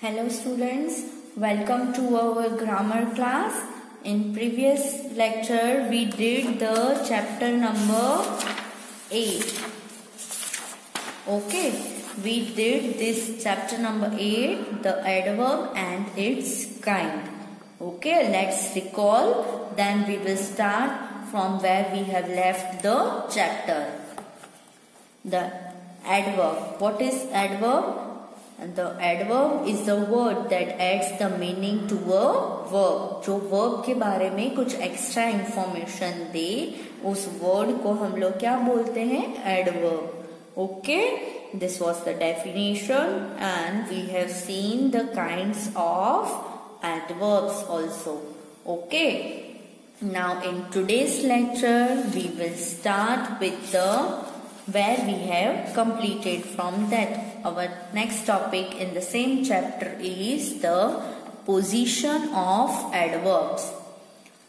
Hello students, welcome to our grammar class. In previous lecture we did the chapter number 8. Okay, we did this chapter number 8, the adverb and its kind. Okay, let's recall, then we will start from where we have left the chapter. The adverb. What is adverb? The adverb is the word that adds the meaning to a verb. जो verb के बारे में कुछ extra information दे, उस word को हम लोग क्या बोलते हैं? Adverb. Okay, this was the definition and we have seen the kinds of adverbs also. Okay, now in today's lecture we will start with the where we have completed from that. Our next topic in the same chapter is the position of adverbs.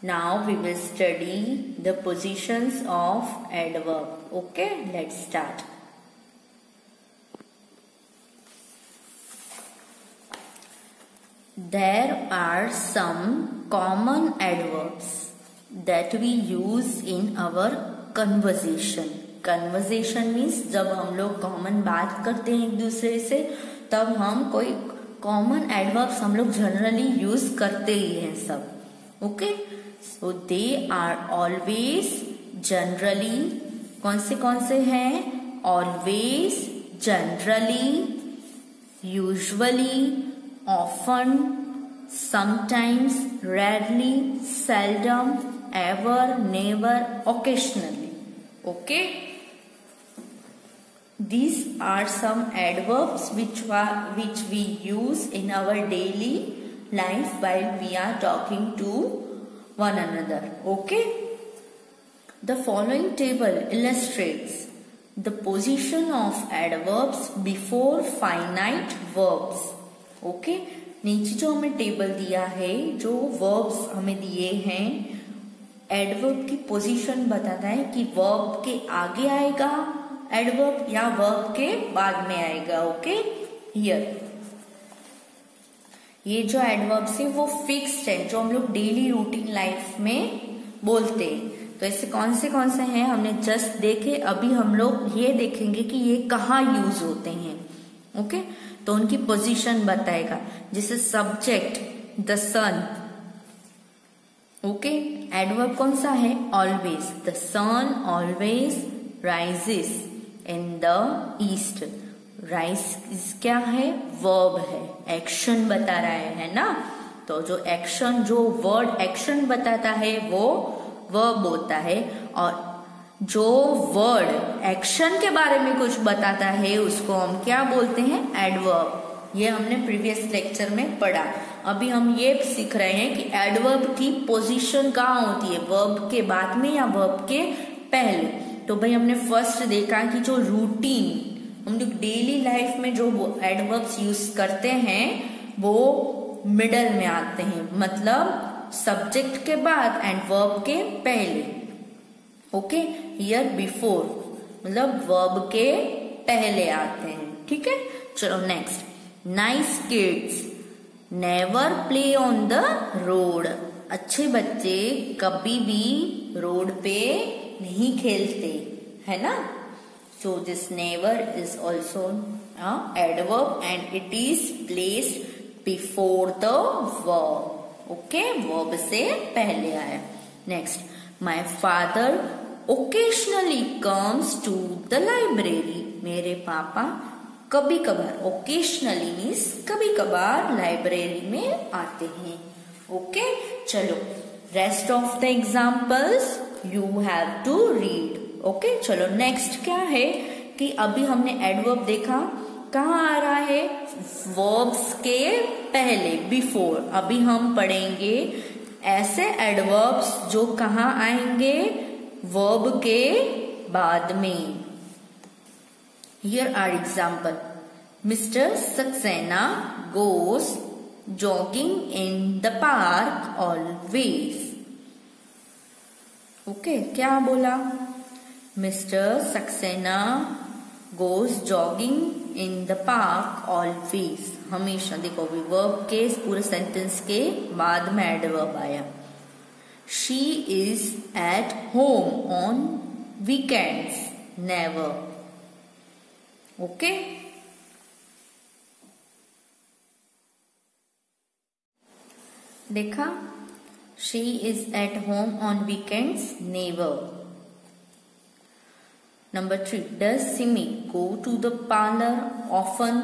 Now we will study the positions of adverb. Okay, let's start. There are some common adverbs that we use in our conversation. Conversation means जब हम लोग common बात करते हैं एक दूसरे से, तब हम कोई कॉमन एडवर्ब्स हम लोग जनरली यूज करते ही हैं सब. Okay, so they are always, generally, कौन से हैं? Always, generally, usually, often, sometimes, rarely, seldom, ever, never, occasionally. Okay, these are some adverbs which we use in our daily life while we are talking to one another. Okay, the following table illustrates the position of adverbs before finite verbs. Okay, नीचे जो हमें table दिया है, जो verbs हमें दिए हैं, adverb की पोजीशन बताता है कि वर्ब के आगे आएगा एडवर्ब या वर्ब के बाद में आएगा. ओके, हियर ये जो एडवर्ब्स है वो फिक्स्ड है, जो हम लोग डेली रूटीन लाइफ में बोलते हैं. तो ऐसे कौन से हैं हमने जस्ट देखे. अभी हम लोग ये देखेंगे कि ये कहाँ यूज होते हैं. ओके, तो उनकी पोजीशन बताएगा. जैसे subject, the sun. Okay, adverb कौन सा है? Always. The sun always rises in the east. Rise क्या है? वर्ब है, एक्शन बता रहा है ना. तो जो एक्शन, जो वर्ड एक्शन बताता है वो वर्ब होता है, और जो वर्ड एक्शन के बारे में कुछ बताता है उसको हम क्या बोलते हैं? एडवर्ब. ये हमने प्रीवियस लेक्चर में पढ़ा. अभी हम ये सीख रहे हैं कि एडवर्ब की पोजीशन कहाँ होती है, वर्ब के बाद में या वर्ब के पहले. तो भाई हमने फर्स्ट देखा कि जो रूटीन हम लोग डेली लाइफ में जो एडवर्ब्स यूज करते हैं वो मिडल में आते हैं, मतलब सब्जेक्ट के बाद एंड वर्ब के पहले. ओके, हियर बिफोर मतलब वर्ब के पहले आते हैं. ठीक है, चलो next. Nice kids never play on the road. अच्छे बच्चे कभी भी रोड पे नहीं खेलते, है ना. So this never is also adverb and it is placed before the verb. Okay, verb से पहले आया. Next, my father occasionally comes to the library. मेरे पापा कभी कभार, ओकेशनली मीन्स कभी कभार, लाइब्रेरी में आते हैं. ओके, चलो rest of the examples you have to read. Okay, चलो नेक्स्ट क्या है कि अभी हमने एडवर्ब देखा, कहाँ आ रहा है? वर्ब्स के पहले, बिफोर. अभी हम पढ़ेंगे ऐसे एडवर्ब्स जो कहाँ आएंगे? वर्ब के बाद में. Here are example. Mr. Saxena goes jogging in the park always. Okay, क्या बोला? Mr. Saxena goes jogging in the park always, हमेशा। देखो अभी वर्ब के पूरे सेंटेंस के बाद में एडवर्ब आया। She is at home on weekends, never. Okay, देखा, she is at home on weekends, never. Number 3, does Simi go to the parlour often?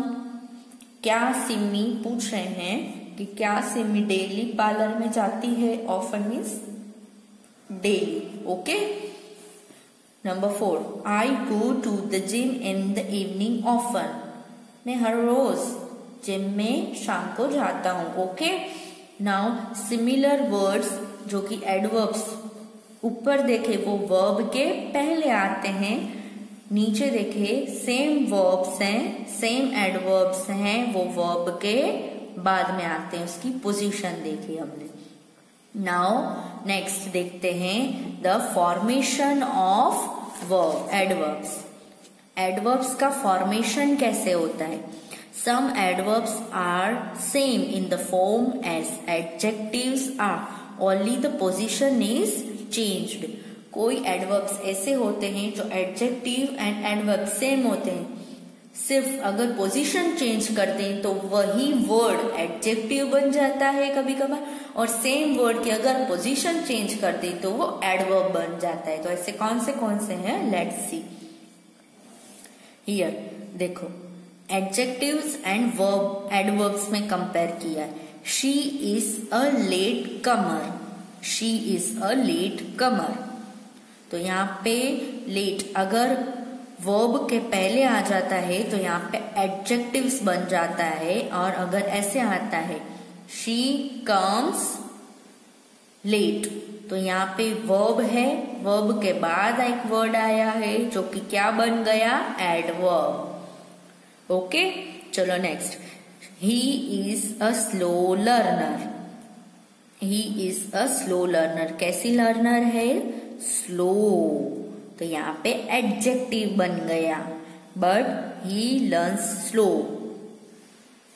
क्या सिमी पूछ रहे हैं कि क्या सिमी डेली पार्लर में जाती है? Often means daily. Okay. Number 4, I go to the gym in the evening often, मैं हर रोज जिम में शाम को जाता हूं। ओके। नाउ सिमिलर वर्ड्स जो कि एडवर्ब्स ऊपर देखे वो वर्ब के पहले आते हैं, नीचे देखे सेम वर्ब्स हैं, सेम एडवर्ब्स हैं, वो वर्ब के बाद में आते हैं, उसकी पोजीशन देखी हमने। नाउ नेक्स्ट देखते हैं the formation of verb, adverbs. Adverbs का फॉर्मेशन कैसे होता है? Some adverbs are same in the form as adjectives are, only the position is changed. कोई एडवर्ब्स ऐसे होते हैं जो एडजेक्टिव एंड एडवर्ब सेम होते हैं, सिर्फ अगर पोजीशन चेंज कर दें तो वही वर्ड एडजेक्टिव बन जाता है कभी कभार, और सेम वर्ड की अगर पोजीशन चेंज कर दें तो वो एडवर्ब बन जाता है। तो ऐसे कौन से हैं? Let's see here. देखो एडजेक्टिव्स एंड वर्ब एडवर्ब्स में कंपेयर किया है। She is a late comer, she is a late comer. तो यहाँ पे लेट अगर वर्ब के पहले आ जाता है तो यहाँ पे एडजेक्टिव्स बन जाता है, और अगर ऐसे आता है शी कम्स लेट तो यहाँ पे वर्ब है, वर्ब के बाद एक वर्ड आया है जो कि क्या बन गया? एडवर्ब। ओके, चलो next. He is a slow learner, he is a slow learner. कैसी लर्नर है? स्लो। तो यहाँ पे एडजेक्टिव बन गया, बट ही लर्न्स स्लो।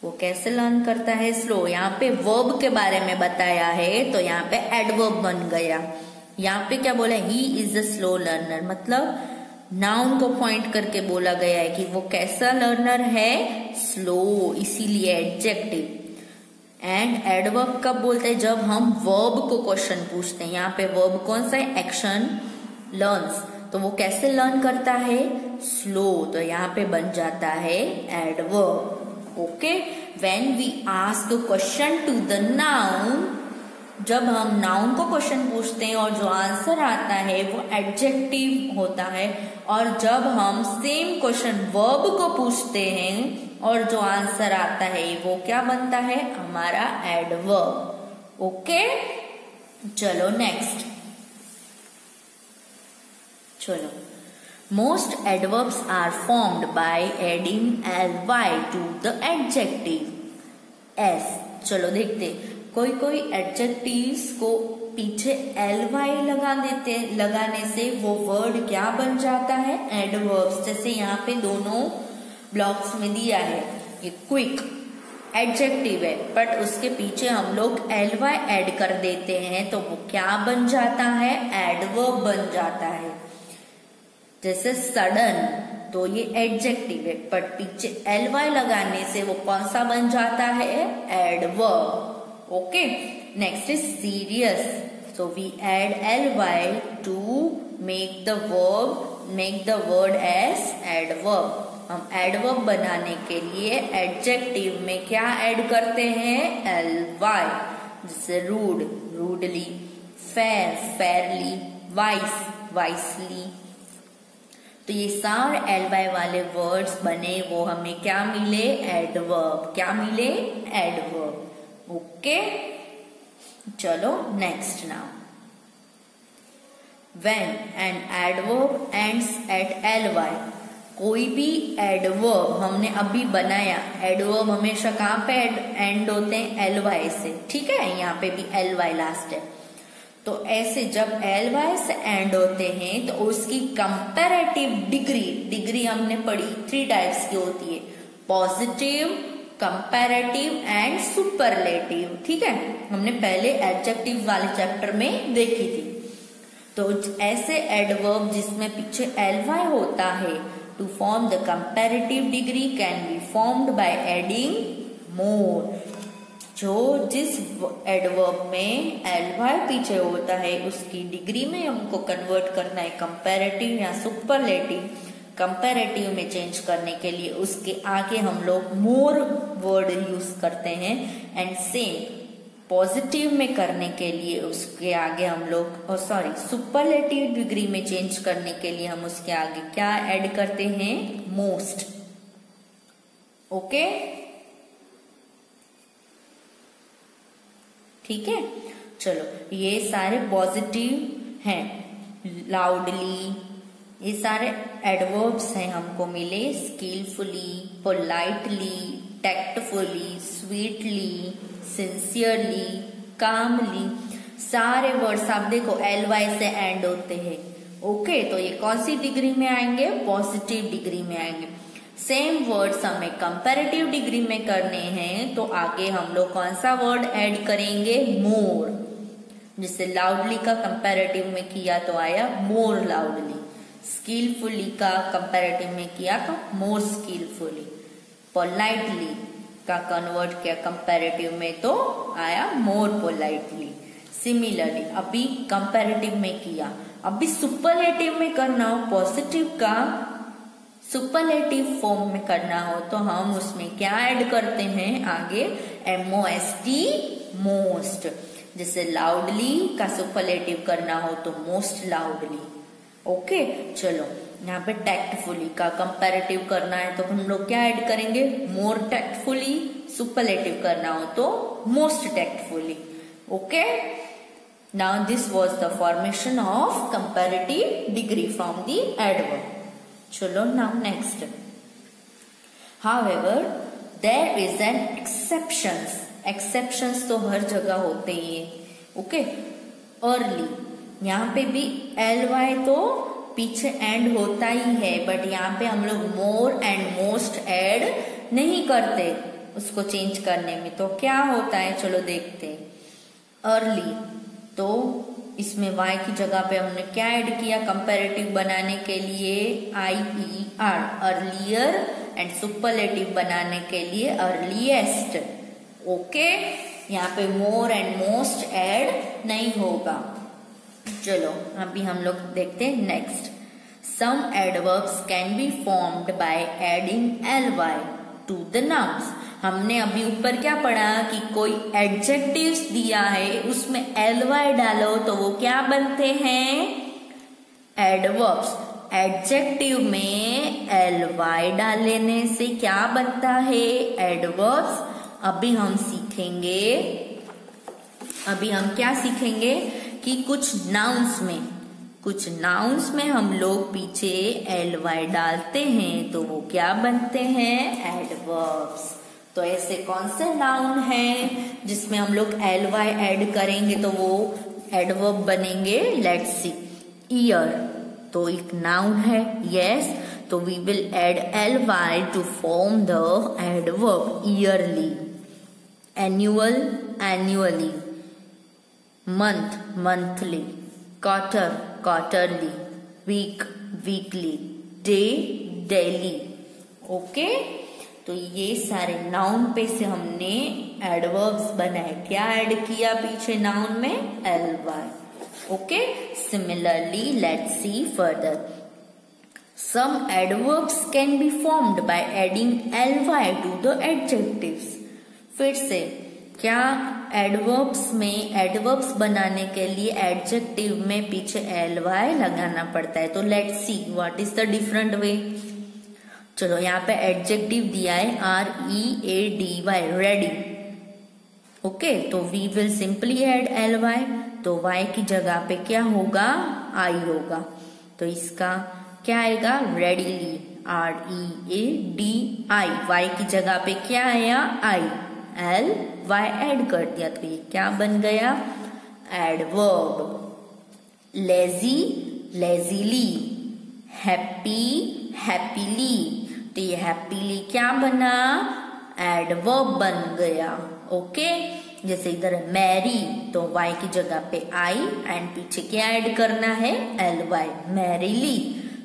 वो कैसे लर्न करता है? स्लो। यहाँ पे वर्ब के बारे में बताया है तो यहाँ पे एडवर्ब बन गया। यहाँ पे क्या बोला? ही इज अ स्लो लर्नर, मतलब नाउन को पॉइंट करके बोला गया है कि वो कैसा लर्नर है? स्लो, इसीलिए एडजेक्टिव। एंड एडवर्ब कब बोलते हैं? जब हम वर्ब को क्वेश्चन पूछते हैं। यहाँ पे वर्ब कौन सा है? Action, learns. तो वो कैसे लर्न करता है? स्लो। तो यहाँ पे बन जाता है adverb. Okay, when we ask question to the noun, जब हम नाउन को क्वेश्चन पूछते हैं और जो आंसर आता है वो एडजेक्टिव होता है, और जब हम सेम क्वेश्चन वर्ब को पूछते हैं और जो आंसर आता है वो क्या बनता है? हमारा एडवर्ब। ओके, चलो नेक्स्ट। चलो, most adverbs are formed by adding ly to the adjective s. चलो देखते, कोई एडजेक्टिव्स को पीछे ly लगाने से वो वर्ड क्या बन जाता है? एडवर्ब्स। जैसे यहाँ पे दोनों ब्लॉक्स में दिया है, ये क्विक एडजेक्टिव है, बट उसके पीछे हम लोग ly ऐड कर देते हैं तो वो क्या बन जाता है? एडवर्ब बन जाता है। जैसे सडन, तो ये एडजेक्टिव है, बट पीछे ly लगाने से वो कौन सा बन जाता है? Adverb. Okay, next is serious. So we add ly to make the word as adverb. हम एडवर्ब बनाने के लिए एडजेक्टिव में क्या ऐड करते हैं? ly। जैसे rude, rudely, fair, fairly, wise, wisely. तो ये सारे ly वाले वर्ड्स बने, वो हमें क्या मिले? एडवर्ब। क्या मिले? एडवर्ब। ओके, चलो next. Now when an adverb ends at ly, कोई भी एडवर्ब हमने अभी बनाया, एडवर्ब हमेशा कहाँ पे एंड होते हैं? ly से। ठीक है, यहाँ पे भी ly लास्ट है। तो ऐसे जब एल वाई से एंड होते हैं तो उसकी कंपैरेटिव डिग्री हमने पढ़ी 3 टाइप्स की होती है, पॉजिटिव, कंपैरेटिव एंड सुपरलेटिव। ठीक है, हमने पहले एडजेक्टिव वाले चैप्टर में देखी थी। तो ऐसे एडवर्ब जिसमें पीछे एल वाई होता है to form the comparative degree can be formed by adding more. जो जिस एडवर्ब में एल वाई पीछे होता है उसकी डिग्री में हमको कन्वर्ट करना है कंपैरेटिव या सुपरलेटिव। कंपैरेटिव में चेंज करने के लिए उसके आगे हम लोग मोर वर्ड यूज करते हैं, एंड सेम पॉजिटिव में करने के लिए उसके आगे हम लोग सुपरलेटिव डिग्री में चेंज करने के लिए हम उसके आगे क्या ऐड करते हैं, मोस्ट। ओके, ठीक है। चलो ये सारे पॉजिटिव हैं, लाउडली, ये सारे एडवर्ब्स हैं हमको मिले, skilfully, politely, tactfully, sweetly, sincerely, calmly, सारे वर्ड्स आप देखो एल वाई से एंड होते हैं। ओके, तो ये कौन सी डिग्री में आएंगे, पॉजिटिव डिग्री में आएंगे। सेम वर्ड्स हमें कंपैरेटिव डिग्री में करने हैं तो आगे हम लोग कौन सा वर्ड ऐड करेंगे, मोर। जिससे लाउडली का कंपैरेटिव में किया तो आया मोर लाउडली, स्किलफुली का कंपैरेटिव में किया तो मोर स्किलफुली, पोलाइटली का कन्वर्ट किया कंपैरेटिव में तो आया मोर पोलाइटली। सिमिलरली अभी कंपैरेटिव में किया, अभी सुपरलेटिव में करना हो, पॉजिटिव का सुपरलेटिव फॉर्म में करना हो तो हम उसमें क्या ऐड करते हैं आगे, MOST, मोस्ट। जैसे लाउडली का सुपरलेटिव करना हो तो मोस्ट लाउडली। ओके, चलो यहाँ पे टैक्टफुली का कंपैरेटिव करना है तो हम लोग क्या ऐड करेंगे, मोर टैक्टफुली। सुपरलेटिव करना हो तो most tactfully. Okay, now this was the formation of comparative degree from the adverb. चलो now next, however there is an exceptions तो हर जगह होते ही है। ओके, अर्ली, यहाँ पे भी एल वाई तो पीछे एंड होता ही है, बट यहाँ पे हम लोग मोर एंड मोस्ट ऐड नहीं करते उसको चेंज करने में। तो क्या होता है, चलो देखते हैं। अर्ली, तो इसमें y की जगह पे हमने क्या ऐड किया कंपैरेटिव बनाने के लिए, IER, अर्लियर, एंड सुपरलेटिव बनाने के लिए अर्लीएस्ट। ओके, यहाँ पे मोर एंड मोस्ट ऐड नहीं होगा। चलो अभी हम लोग देखते हैं next. Some adverbs can be formed by adding ly to the nouns. हमने अभी ऊपर क्या पढ़ा कि कोई एडजेक्टिव्स दिया है उसमें ly डालो तो वो क्या बनते हैं, एडवर्ब्स। एडजेक्टिव में ly डालने से क्या बनता है, एडवर्ब्स। अभी हम क्या सीखेंगे कि कुछ नाउन्स में हम लोग पीछे ly डालते हैं तो वो क्या बनते हैं, एडवर्ब्स। तो ऐसे कौन से नाउन हैं जिसमें हम लोग ly ऐड करेंगे तो वो एडवर्ब बनेंगे, लेट्स सी। ईयर तो एक नाउन है, यस, तो we will add ly to form the adverb yearly. Annual, annually. Month, monthly. Quarter, quarterly. Week, weekly. Day, daily. Okay, तो ये सारे नाउन पे से हमने एडवर्ब्स बनाए। क्या ऐड किया पीछे नाउन में, ly। Okay, similarly let's see further. Some adverbs can be formed by adding ly to the adjectives. फिर से क्या एडवर्ब्स में एडवर्ब्स बनाने के लिए एडजेक्टिव में पीछे ly लगाना पड़ता है। तो let's see what is the different way. चलो यहाँ पे एडजेक्टिव दिया है READY, रेडी। ओके, तो we will simply add ly, तो y की जगह पे क्या होगा, I होगा। तो इसका क्या आएगा, रेडीली, READY। y की जगह पे क्या आया, I, ly ऐड कर दिया तो ये क्या बन गया, adverb. Lazy lazily, happy happily, तो ये हैप्पीली क्या बना, एडवर्ब बन गया। ओके, जैसे इधर मैरी, तो वाई की जगह पे आई एंड पीछे क्या ऐड करना है, LY, मैरीली,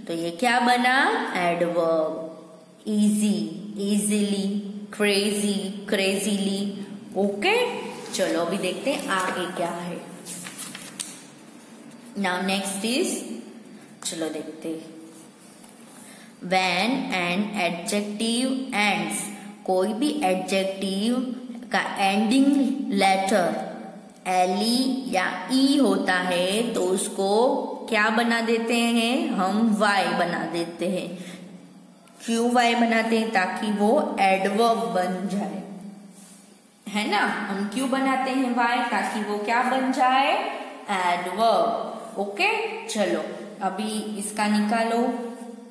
तो ये क्या बना, adverb. Easy easily, crazy crazily. Okay, चलो अभी देखते हैं आगे क्या है। नाउ नेक्स्ट इज, चलो देखते हैं, व्हेन एन एडजेक्टिव एंड्स, कोई भी एडजेक्टिव का एंडिंग लेटर LE या E होता है तो उसको क्या बना देते हैं, हम Y बना देते हैं। क्यों Y बनाते हैं, ताकि वो एडवर्ब बन जाए, है ना। हम क्यों बनाते हैं Y, ताकि वो क्या बन जाए, एडवर्ब। ओके, चलो अभी इसका निकालो।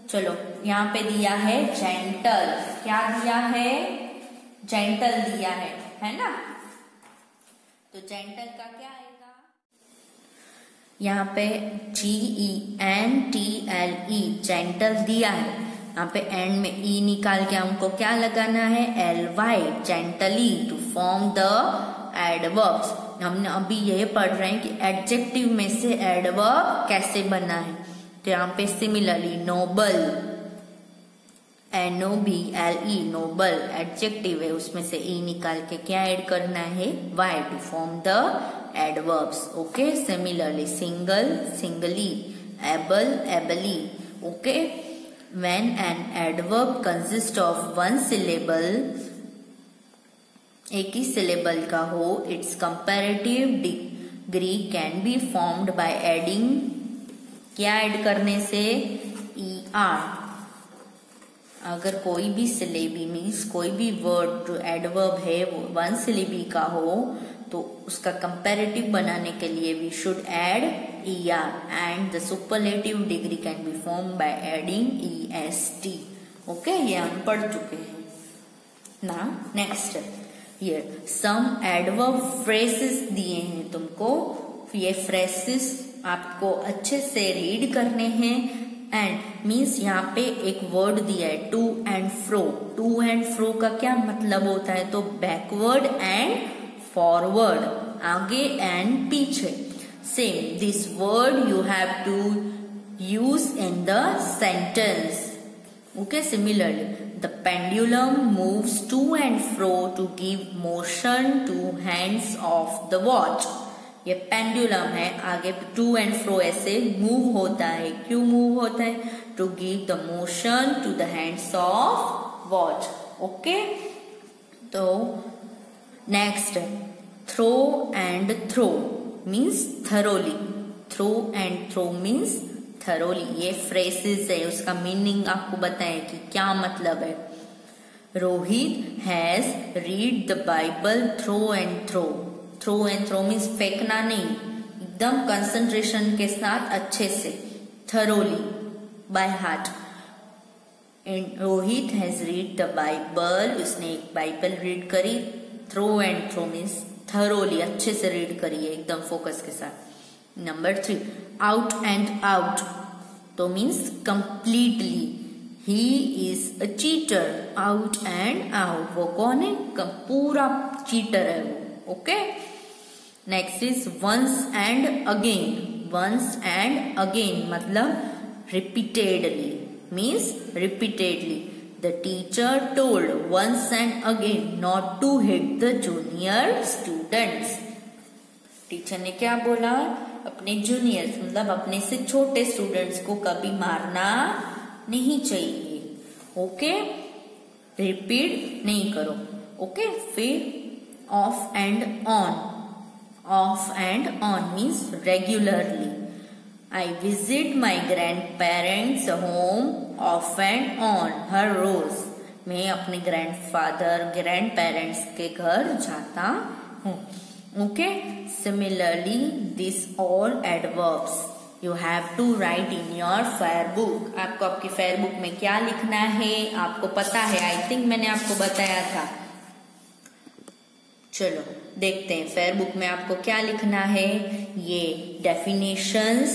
चलो यहाँ पे दिया है जेंटल, क्या दिया है, जेंटल दिया है ना। तो जेंटल का क्या आएगा, यहाँ पे GENTLE, जेंटल दिया है। यहाँ पे एंड में E निकाल के हमको क्या लगाना है, LY, gently, to form the adverbs. हमने अभी ये पढ़ रहे हैं कि एडजेक्टिव में से एडवर्ब कैसे बना है। तो यहाँ पे similarly noble, NOBLE, noble adjective है, उसमें से E निकाल के क्या ऐड करना है, Y, to form the adverbs. Okay, similarly single singly, able ably. Okay, when an adverb consist of one syllable, एक ही सिलेबल का हो, its comparative degree can be formed by adding, क्या ऐड करने से, ER। अगर कोई भी सिलेबी मीन्स कोई भी वर्ड जो एडवर्ब है वो वन सिलेबी का हो, तो उसका कंपैरेटिव बनाने के लिए we should add ER and the superlative degree can be form by adding EST। Okay, ये हम पढ़ चुके हैं ना। नेक्स्ट, ये सम एडवर्ब फ्रेसेस दिए हैं तुमको, ये फ्रेसेस आपको अच्छे से रीड करने हैं। एंड मीन्स यहाँ पे एक वर्ड दिया है to and fro. To and fro का क्या मतलब होता है, तो बैकवर्ड एंड फॉरवर्ड, आगे एंड पीछे। Same this word you have to use in the sentence. Okay, similarly the pendulum moves to and fro to give motion to hands of the watch. ये pendulum है, आगे to and फ्रो ऐसे move होता है। क्यों move होता है, to give the motion to the hands of watch. Okay, तो next, through and through means thoroughly. Through and through means thoroughly. ये फ्रेसेस है, उसका मीनिंग आपको बताएं कि क्या मतलब है। Rohit has read the Bible through and through. Through and through means फेंकना नहीं, एकदम कंसंट्रेशन के साथ अच्छे से, thoroughly, by heart. And Rohit has read the Bible, उसने एक बाइबल रीड करी। Through and through means thoroughly, अच्छे से रीड करी है, एकदम फोकस के साथ। नंबर 3, आउट एंड आउट, तो means completely. He is a cheater, out and out, वो कौन है, पूरा चीटर है वो। Okay, next is once and again. Once and again मतलब repeatedly, means repeatedly. The teacher told once and again not to hit the junior students. Teacher ने क्या बोला, अपने जूनियर्स मतलब अपने से छोटे स्टूडेंट्स को कभी मारना नहीं चाहिए। ओके, रिपीट नहीं करो। ओके, फिर off and on. Off and on means regularly. I visit my grandparents' home off and on, हर रोज मैं अपने ग्रैंडफादर ग्रैंडपेरेंट्स के घर जाता हूँ। Okay, similarly this all adverbs you have to write in your fair book. आपको आपकी फेयर बुक में क्या लिखना है आपको पता है, आई थिंक मैंने आपको बताया था। चलो देखते हैं फेयर बुक में आपको क्या लिखना है। ये डेफिनेशंस,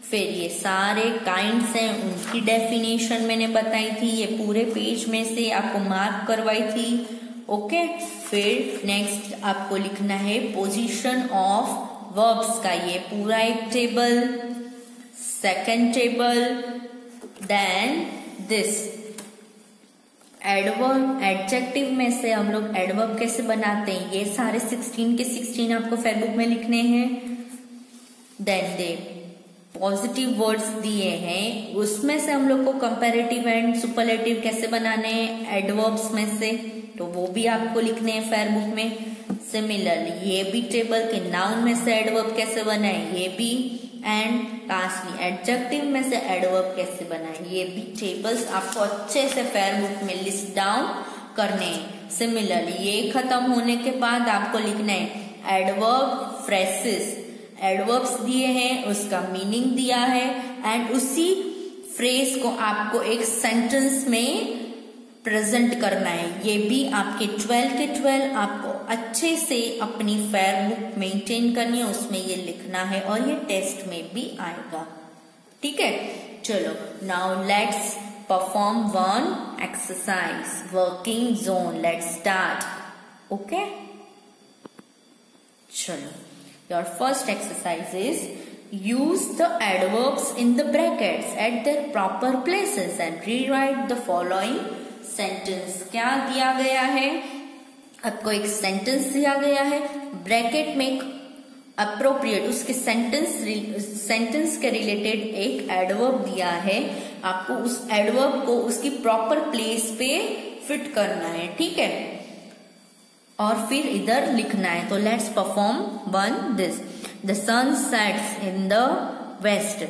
फिर ये सारे काइंड्स हैं उनकी डेफिनेशन मैंने बताई थी, ये पूरे पेज में से आपको मार्क करवाई थी। ओके, फिर नेक्स्ट आपको लिखना है पोजीशन ऑफ वर्ब्स का ये पूरा एक table, second table, then this adverb, adjective में से हम लोग एडवर्ब कैसे बनाते हैं, ये सारे 16 के 16 आपको फेयर बुक में लिखने हैं। देन दे पॉजिटिव वर्ड्स दिए हैं, उसमें से हम लोग को कंपैरेटिव एंड सुपरलेटिव कैसे बनाने हैं एडवर्ब्स में से, तो वो भी आपको लिखने हैं फेयर बुक में। सिमिलरली ये भी टेबल के नाउन में से एडवर्ब कैसे बनाए ये भी, एंड लास्टली एडजेक्टिव में से एडवर्ब कैसे बनाए ये भी टेबल्स आपको अच्छे से फेयर बुक में लिस्ट डाउन करने हैं। सिमिलरली ये खत्म होने के बाद आपको लिखना है एडवर्ब फ्रेसेस, एडवर्ब्स दिए हैं उसका मीनिंग दिया है, एंड उसी फ्रेज को आपको एक सेंटेंस में प्रेजेंट करना है। ये भी आपके 12 के 12 आपको अच्छे से अपनी फेयर बुक मेंटेन करनी है, उसमें ये लिखना है और ये टेस्ट में भी आएगा। ठीक है, चलो now let's perform one exercise working zone. Let's start. Okay, चलो your first exercise is use the adverbs in the brackets at their proper places and rewrite the following sentence। क्या दिया गया है आपको, एक सेंटेंस दिया गया है, ब्रैकेट में एक अप्रोप्रिएट उसके सेंटेंस के रिलेटेड एक एडवर्ब दिया है, आपको उस एडवर्ब को उसकी प्रॉपर प्लेस पे फिट करना है। ठीक है, और फिर इधर लिखना है। तो let's perform one this. The sun sets in the west,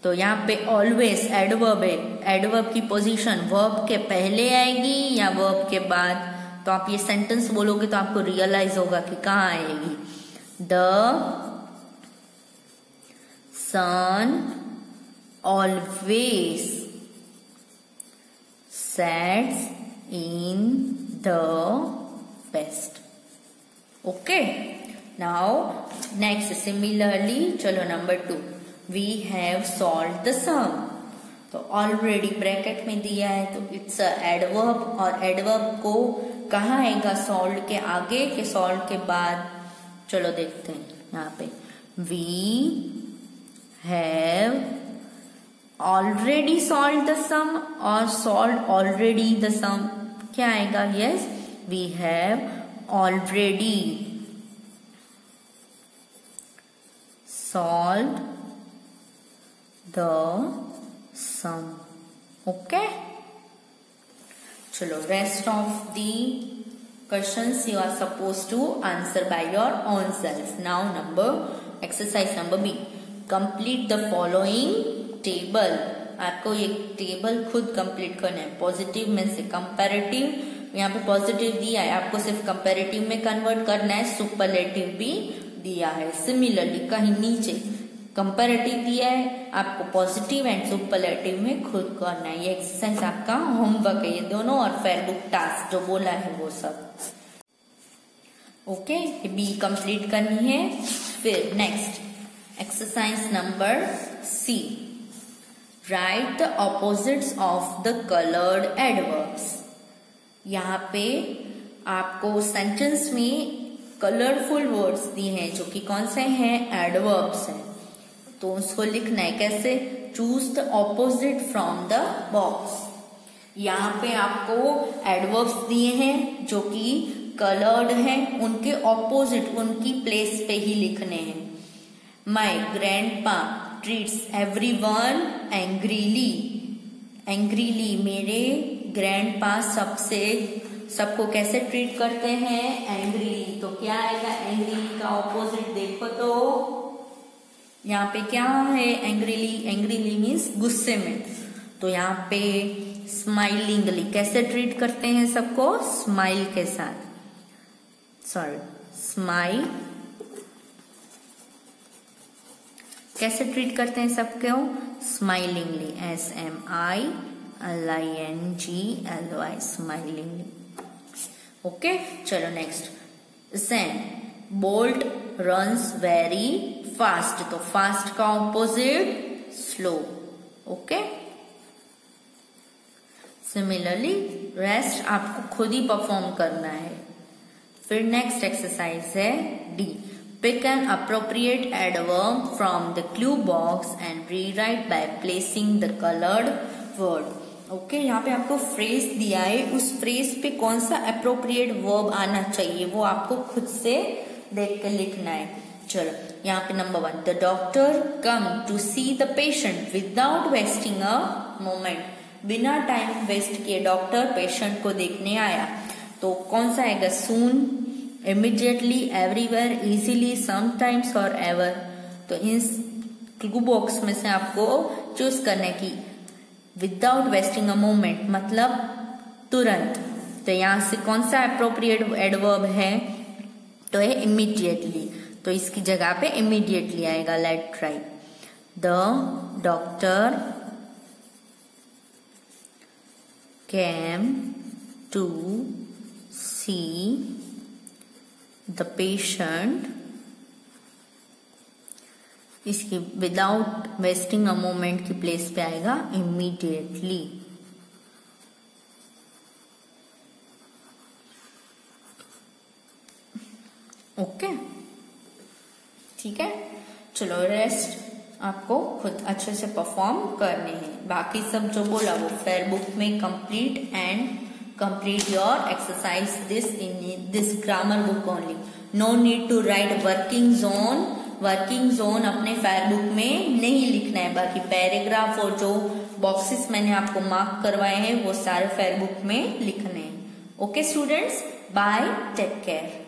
तो यहाँ पे ऑलवेज एडवर्ब है, एडवर्ब की पोजीशन वर्ब के पहले आएगी या वर्ब के बाद, तो आप ये सेंटेंस बोलोगे तो आपको रियलाइज होगा कि कहाँ आएगी। The sun always sets in the west। Okay, now next similarly चलो number 2, we have solved the sum। तो ऑलरेडी ब्रैकेट में दिया है तो इट्स अ एडवर्ब, और एडवर्ब को कहाँ आएगा, सॉल्व के आगे के सॉल्व के बाद। चलो देखते हैं यहाँ पे we have already solved the sum और solved already the sum, क्या आएगा, yes we have already solved the sum। okay, चलो rest of the questions you are supposed to answer by your own self। now exercise number B, complete the following table। आपको ये table खुद complete करना है। Positive में से comparative, यहाँ पे पॉजिटिव दिया है, आपको सिर्फ कंपैरेटिव में कन्वर्ट करना है, सुपरलेटिव भी दिया है। सिमिलरली कहीं नीचे कंपैरेटिव दिया है, आपको पॉजिटिव एंड सुपरलेटिव में खुद करना है। ये एक्सरसाइज आपका होमवर्क है ये दोनों, और फेयर बुक टास्क जो बोला है वो सब। ओके, ये बी कंप्लीट करनी है। फिर next exercise number C, right the opposites of the coloured adverbs. यहाँ पे आपको सेंटेंस में कलरफुल वर्ड्स दिए हैं जो कि कौन से हैं, एडवर्ब्स हैं, तो उसको लिखना है कैसे, choose the opposite from the box. यहाँ पे आपको एडवर्ब्स दिए हैं जो कि कलर्ड हैं, उनके ऑपोजिट उनकी प्लेस पे ही लिखने हैं। My grandpa treats everyone angrily, angrily मेरे ग्रैंडपा सबको कैसे ट्रीट करते हैं, एंग्रीली। तो क्या आएगा, एंग्रीली का ऑपोजिट देखो तो यहाँ पे क्या है, एंग्रीली, एंग्रीली मीन्स गुस्से में, तो यहाँ पे स्माइलिंगली कैसे ट्रीट करते हैं सबको, स्माइल के साथ, सॉरी स्माइल, कैसे ट्रीट करते हैं सबको, स्माइलिंगली, SMILINGLY, स्माइलिंगली। ओके, चलो next, send, Bolt runs very fast, तो फास्ट का opposite slow. Okay, similarly rest आपको खुद ही परफॉर्म करना है। फिर नेक्स्ट एक्सरसाइज है D, pick an appropriate adverb from the clue box and rewrite by placing the coloured word. Okay, यहाँ पे आपको फ्रेज दिया है, उस फ्रेज पे कौन सा अप्रोप्रिएट वर्ब आना चाहिए वो आपको खुद से देख के लिखना है। चलो, यहाँ पे number 1, the doctor come to see the patient without wasting a moment. बिना टाइम वेस्ट किए डॉक्टर पेशेंट को देखने आया, तो कौन सा आएगा? Soon, immediately, everywhere, easily, sometimes और एवर। तो इन क्लू बॉक्स में से आपको चूज करने की विदाउट वेस्टिंग अ मोमेंट मतलब तुरंत, तो यहां से कौन सा अप्रोप्रिएट एडवर्ब है? तो है इमीडिएटली, तो इसकी जगह पे इमीडिएटली आएगा। Let write, the doctor came to see the patient, इसकी विदाउट वेस्टिंग अ मोमेंट की प्लेस पे आएगा इमीडिएटली। ओके, ठीक है। चलो, रेस्ट आपको खुद अच्छे से परफॉर्म करने हैं। बाकी सब जो बोला वो फेयर बुक में complete and complete your exercise this in this grammar book only. No need to write working zone. Working zone अपने फेयर बुक में नहीं लिखना है, बाकी पैराग्राफ और जो बॉक्सेस मैंने आपको मार्क करवाए हैं वो सारे फेयर बुक में लिखने हैं। Okay students, bye, take care.